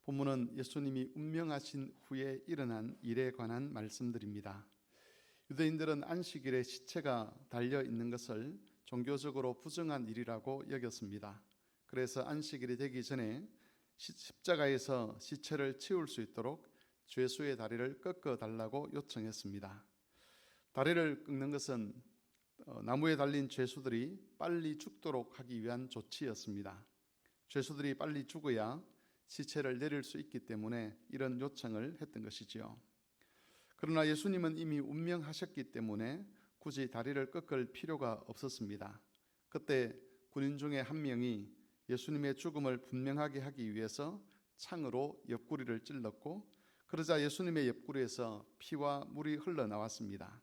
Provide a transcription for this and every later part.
본문은 예수님이 운명하신 후에 일어난 일에 관한 말씀들입니다. 유대인들은 안식일에 시체가 달려 있는 것을 종교적으로 부정한 일이라고 여겼습니다. 그래서 안식일이 되기 전에 십자가에서 시체를 치울 수 있도록 죄수의 다리를 꺾어 달라고 요청했습니다. 다리를 꺾는 것은 나무에 달린 죄수들이 빨리 죽도록 하기 위한 조치였습니다. 죄수들이 빨리 죽어야 시체를 내릴 수 있기 때문에 이런 요청을 했던 것이지요. 그러나 예수님은 이미 운명하셨기 때문에 굳이 다리를 꺾을 필요가 없었습니다. 그때 군인 중에 한 명이 예수님의 죽음을 분명하게 하기 위해서 창으로 옆구리를 찔렀고, 그러자 예수님의 옆구리에서 피와 물이 흘러나왔습니다.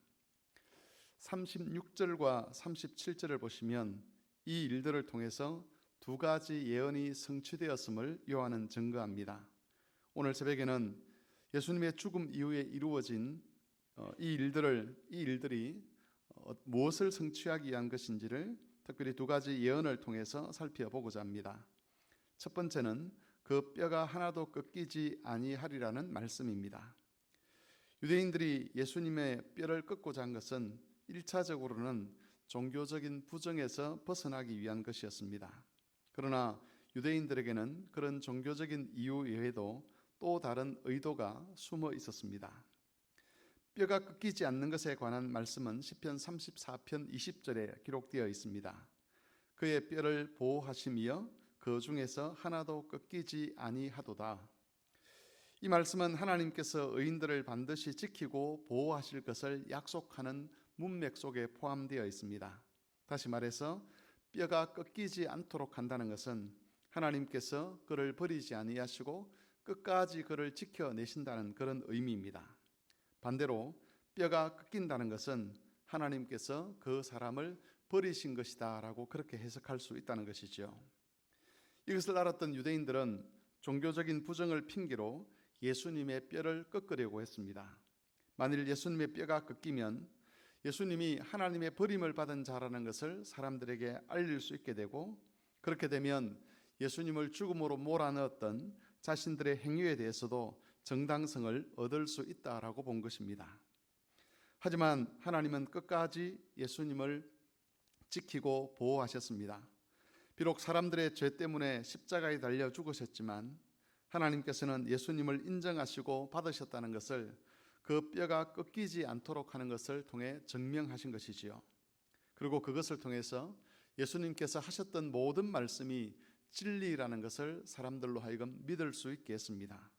36절과 37절을 보시면 이 일들을 통해서 두 가지 예언이 성취되었음을 요한은 증거합니다. 오늘 새벽에는 예수님의 죽음 이후에 이루어진 이 일들이 무엇을 성취하기 위한 것인지를 특별히 두 가지 예언을 통해서 살펴보고자 합니다. 첫 번째는 그 뼈가 하나도 꺾이지 아니하리라는 말씀입니다. 유대인들이 예수님의 뼈를 꺾고자 한 것은 1차적으로는 종교적인 부정에서 벗어나기 위한 것이었습니다. 그러나 유대인들에게는 그런 종교적인 이유 외에도 또 다른 의도가 숨어 있었습니다. 뼈가 꺾이지 않는 것에 관한 말씀은 시편 34편 20절에 기록되어 있습니다. 그의 뼈를 보호하시며 그 중에서 하나도 꺾이지 아니하도다. 이 말씀은 하나님께서 의인들을 반드시 지키고 보호하실 것을 약속하는 문맥 속에 포함되어 있습니다. 다시 말해서 뼈가 꺾이지 않도록 한다는 것은 하나님께서 그를 버리지 아니하시고 끝까지 그를 지켜내신다는 그런 의미입니다. 반대로 뼈가 꺾인다는 것은 하나님께서 그 사람을 버리신 것이다 라고 그렇게 해석할 수 있다는 것이죠. 이것을 알았던 유대인들은 종교적인 부정을 핑계로 예수님의 뼈를 꺾으려고 했습니다. 만일 예수님의 뼈가 꺾이면 예수님이 하나님의 버림을 받은 자라는 것을 사람들에게 알릴 수 있게 되고, 그렇게 되면 예수님을 죽음으로 몰아넣었던 자신들의 행위에 대해서도 정당성을 얻을 수 있다라고 본 것입니다. 하지만 하나님은 끝까지 예수님을 지키고 보호하셨습니다. 비록 사람들의 죄 때문에 십자가에 달려 죽으셨지만 하나님께서는 예수님을 인정하시고 받으셨다는 것을 그 뼈가 꺾이지 않도록 하는 것을 통해 증명하신 것이지요. 그리고 그것을 통해서 예수님께서 하셨던 모든 말씀이 진리라는 것을 사람들로 하여금 믿을 수 있게 했습니다.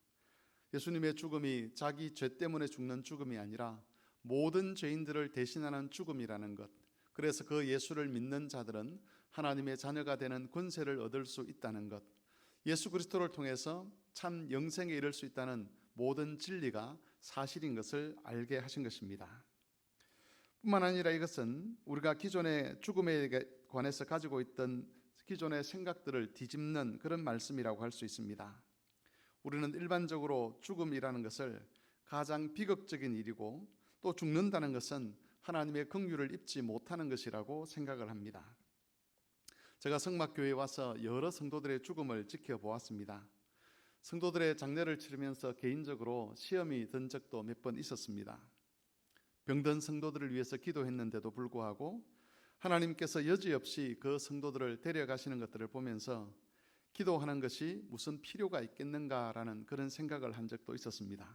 예수님의 죽음이 자기 죄 때문에 죽는 죽음이 아니라 모든 죄인들을 대신하는 죽음이라는 것, 그래서 그 예수를 믿는 자들은 하나님의 자녀가 되는 권세를 얻을 수 있다는 것, 예수 그리스도를 통해서 참 영생에 이를 수 있다는 모든 진리가 사실인 것을 알게 하신 것입니다. 뿐만 아니라 이것은 우리가 기존의 죽음에 관해서 가지고 있던 기존의 생각들을 뒤집는 그런 말씀이라고 할 수 있습니다. 우리는 일반적으로 죽음이라는 것을 가장 비극적인 일이고, 또 죽는다는 것은 하나님의 긍휼을 입지 못하는 것이라고 생각을 합니다. 제가 성막교회에 와서 여러 성도들의 죽음을 지켜보았습니다. 성도들의 장례를 치르면서 개인적으로 시험이 든 적도 몇 번 있었습니다. 병든 성도들을 위해서 기도했는데도 불구하고 하나님께서 여지없이 그 성도들을 데려가시는 것들을 보면서 기도하는 것이 무슨 필요가 있겠는가라는 그런 생각을 한 적도 있었습니다.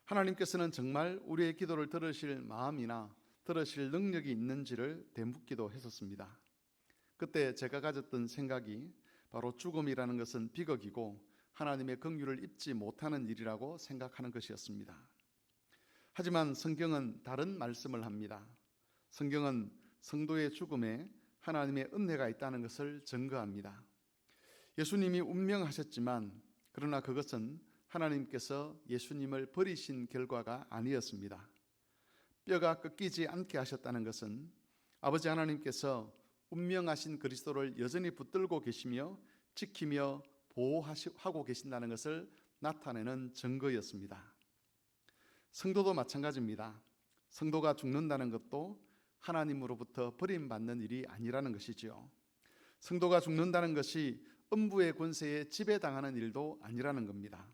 하나님께서는 정말 우리의 기도를 들으실 마음이나 들으실 능력이 있는지를 되묻기도 했었습니다. 그때 제가 가졌던 생각이 바로 죽음이라는 것은 비극이고 하나님의 긍휼을 입지 못하는 일이라고 생각하는 것이었습니다. 하지만 성경은 다른 말씀을 합니다. 성경은 성도의 죽음에 하나님의 은혜가 있다는 것을 증거합니다. 예수님이 운명하셨지만 그러나 그것은 하나님께서 예수님을 버리신 결과가 아니었습니다. 뼈가 꺾이지 않게 하셨다는 것은 아버지 하나님께서 운명하신 그리스도를 여전히 붙들고 계시며 지키며 보호하고 계신다는 것을 나타내는 증거였습니다. 성도도 마찬가지입니다. 성도가 죽는다는 것도 하나님으로부터 버림받는 일이 아니라는 것이지요. 성도가 죽는다는 것이 음부의 권세에 지배당하는 일도 아니라는 겁니다.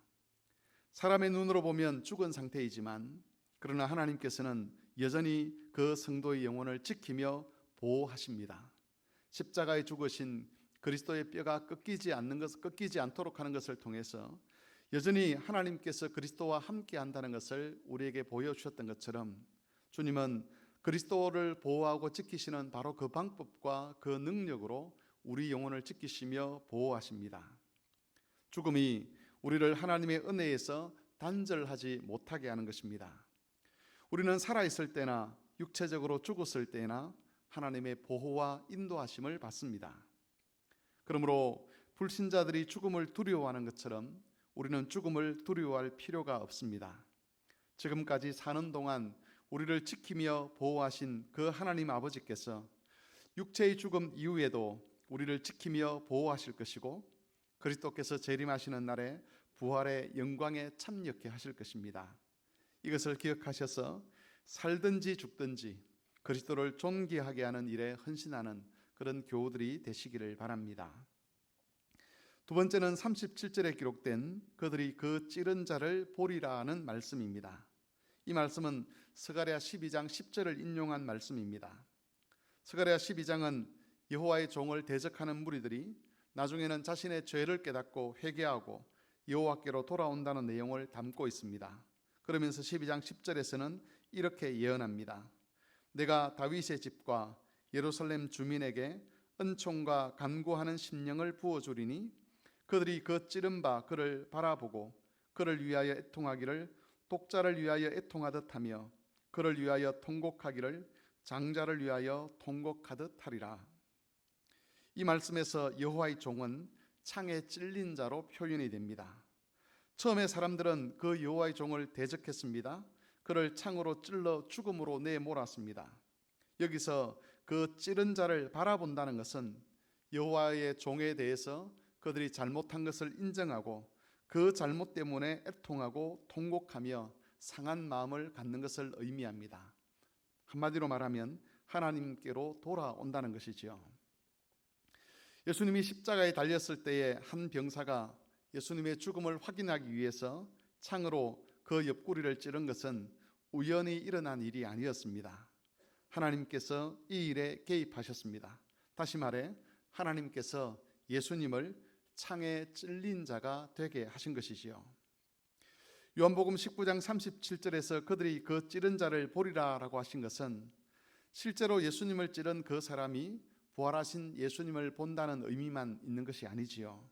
사람의 눈으로 보면 죽은 상태이지만 그러나 하나님께서는 여전히 그 성도의 영혼을 지키며 보호하십니다. 십자가에 죽으신 그리스도의 뼈가 꺾이지 않도록 하는 것을 통해서 여전히 하나님께서 그리스도와 함께 한다는 것을 우리에게 보여주셨던 것처럼 주님은 그리스도를 보호하고 지키시는 바로 그 방법과 그 능력으로 우리 영혼을 지키시며 보호하십니다. 죽음이 우리를 하나님의 은혜에서 단절하지 못하게 하는 것입니다. 우리는 살아있을 때나 육체적으로 죽었을 때나 하나님의 보호와 인도하심을 받습니다. 그러므로 불신자들이 죽음을 두려워하는 것처럼 우리는 죽음을 두려워할 필요가 없습니다. 지금까지 사는 동안 우리를 지키며 보호하신 그 하나님 아버지께서 육체의 죽음 이후에도 우리를 지키며 보호하실 것이고 그리스도께서 재림하시는 날에 부활의 영광에 참여케 하실 것입니다. 이것을 기억하셔서 살든지 죽든지 그리스도를 존귀하게 하는 일에 헌신하는 그런 교우들이 되시기를 바랍니다. 두 번째는 37절에 기록된 그들이 그 찌른 자를 보리라는 말씀입니다. 이 말씀은 스가랴 12장 10절을 인용한 말씀입니다. 스가랴 12장은 여호와의 종을 대적하는 무리들이 나중에는 자신의 죄를 깨닫고 회개하고 여호와께로 돌아온다는 내용을 담고 있습니다. 그러면서 12장 10절에서는 이렇게 예언합니다. 내가 다윗의 집과 예루살렘 주민에게 은총과 간구하는 심령을 부어주리니 그들이 그 찌른 바 그를 바라보고 그를 위하여 애통하기를 독자를 위하여 애통하듯 하며 그를 위하여 통곡하기를 장자를 위하여 통곡하듯 하리라. 이 말씀에서 여호와의 종은 창에 찔린 자로 표현이 됩니다. 처음에 사람들은 그 여호와의 종을 대적했습니다. 그를 창으로 찔러 죽음으로 내몰았습니다. 여기서 그 찌른 자를 바라본다는 것은 여호와의 종에 대해서 그들이 잘못한 것을 인정하고 그 잘못 때문에 애통하고 통곡하며 상한 마음을 갖는 것을 의미합니다. 한마디로 말하면 하나님께로 돌아온다는 것이지요. 예수님이 십자가에 달렸을 때에 한 병사가 예수님의 죽음을 확인하기 위해서 창으로 그 옆구리를 찌른 것은 우연히 일어난 일이 아니었습니다. 하나님께서 이 일에 개입하셨습니다. 다시 말해 하나님께서 예수님을 창에 찔린 자가 되게 하신 것이지요. 요한복음 19장 37절에서 그들이 그 찌른 자를 보리라라고 하신 것은 실제로 예수님을 찌른 그 사람이 부활하신 예수님을 본다는 의미만 있는 것이 아니지요.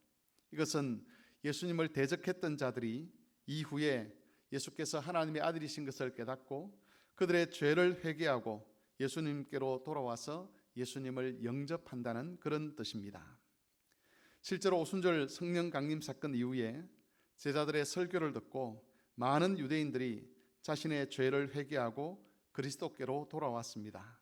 이것은 예수님을 대적했던 자들이 이후에 예수께서 하나님의 아들이신 것을 깨닫고 그들의 죄를 회개하고 예수님께로 돌아와서 예수님을 영접한다는 그런 뜻입니다. 실제로 오순절 성령 강림 사건 이후에 제자들의 설교를 듣고 많은 유대인들이 자신의 죄를 회개하고 그리스도께로 돌아왔습니다.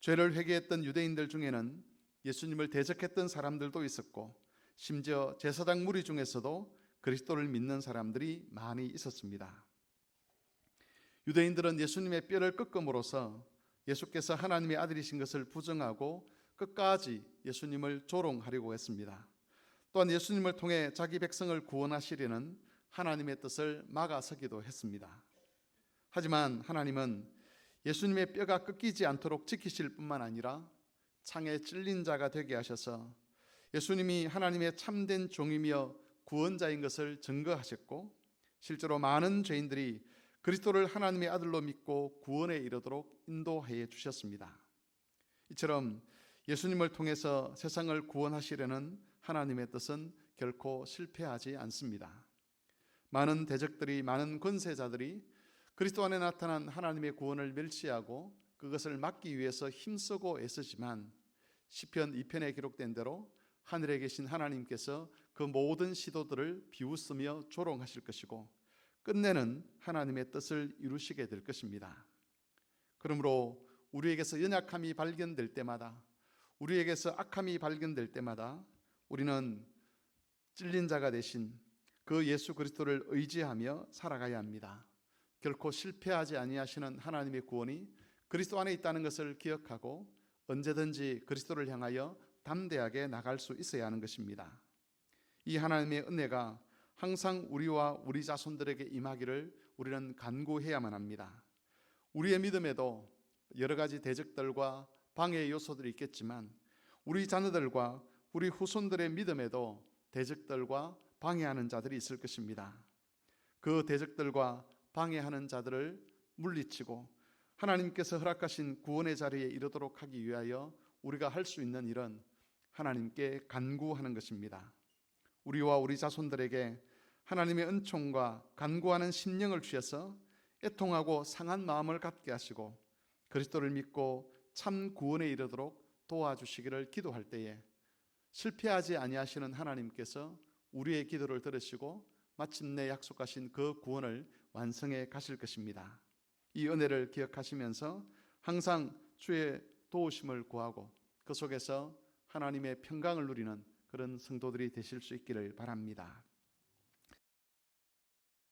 죄를 회개했던 유대인들 중에는 예수님을 대적했던 사람들도 있었고 심지어 제사장 무리 중에서도 그리스도를 믿는 사람들이 많이 있었습니다. 유대인들은 예수님의 뼈를 꺾음으로써 예수께서 하나님의 아들이신 것을 부정하고 끝까지 예수님을 조롱하려고 했습니다. 또한 예수님을 통해 자기 백성을 구원하시려는 하나님의 뜻을 막아서기도 했습니다. 하지만 하나님은 예수님의 뼈가 꺾이지 않도록 지키실 뿐만 아니라 창에 찔린 자가 되게 하셔서 예수님이 하나님의 참된 종이며 구원자인 것을 증거하셨고 실제로 많은 죄인들이 그리스도를 하나님의 아들로 믿고 구원에 이르도록 인도해 주셨습니다. 이처럼 예수님을 통해서 세상을 구원하시려는 하나님의 뜻은 결코 실패하지 않습니다. 많은 대적들이, 많은 권세자들이 그리스도 안에 나타난 하나님의 구원을 멸시하고 그것을 막기 위해서 힘쓰고 애쓰지만 시편 2편에 기록된 대로 하늘에 계신 하나님께서 그 모든 시도들을 비웃으며 조롱하실 것이고 끝내는 하나님의 뜻을 이루시게 될 것입니다. 그러므로 우리에게서 연약함이 발견될 때마다, 우리에게서 악함이 발견될 때마다 우리는 찔린 자가 되신 그 예수 그리스도를 의지하며 살아가야 합니다. 결코 실패하지 아니하시는 하나님의 구원이 그리스도 안에 있다는 것을 기억하고 언제든지 그리스도를 향하여 담대하게 나갈 수 있어야 하는 것입니다. 이 하나님의 은혜가 항상 우리와 우리 자손들에게 임하기를 우리는 간구해야만 합니다. 우리의 믿음에도 여러 가지 대적들과 방해 요소들이 있겠지만 우리 자녀들과 우리 후손들의 믿음에도 대적들과 방해하는 자들이 있을 것입니다. 그 대적들과 방해하는 자들을 물리치고 하나님께서 허락하신 구원의 자리에 이르도록 하기 위하여 우리가 할 수 있는 일은 하나님께 간구하는 것입니다. 우리와 우리 자손들에게 하나님의 은총과 간구하는 심령을 주셔서 애통하고 상한 마음을 갖게 하시고 그리스도를 믿고 참 구원에 이르도록 도와주시기를 기도할 때에 실패하지 아니하시는 하나님께서 우리의 기도를 들으시고 마침내 약속하신 그 구원을 완성해 가실 것입니다. 이 은혜를 기억하시면서 항상 주의 도우심을 구하고 그 속에서 하나님의 평강을 누리는 그런 성도들이 되실 수 있기를 바랍니다.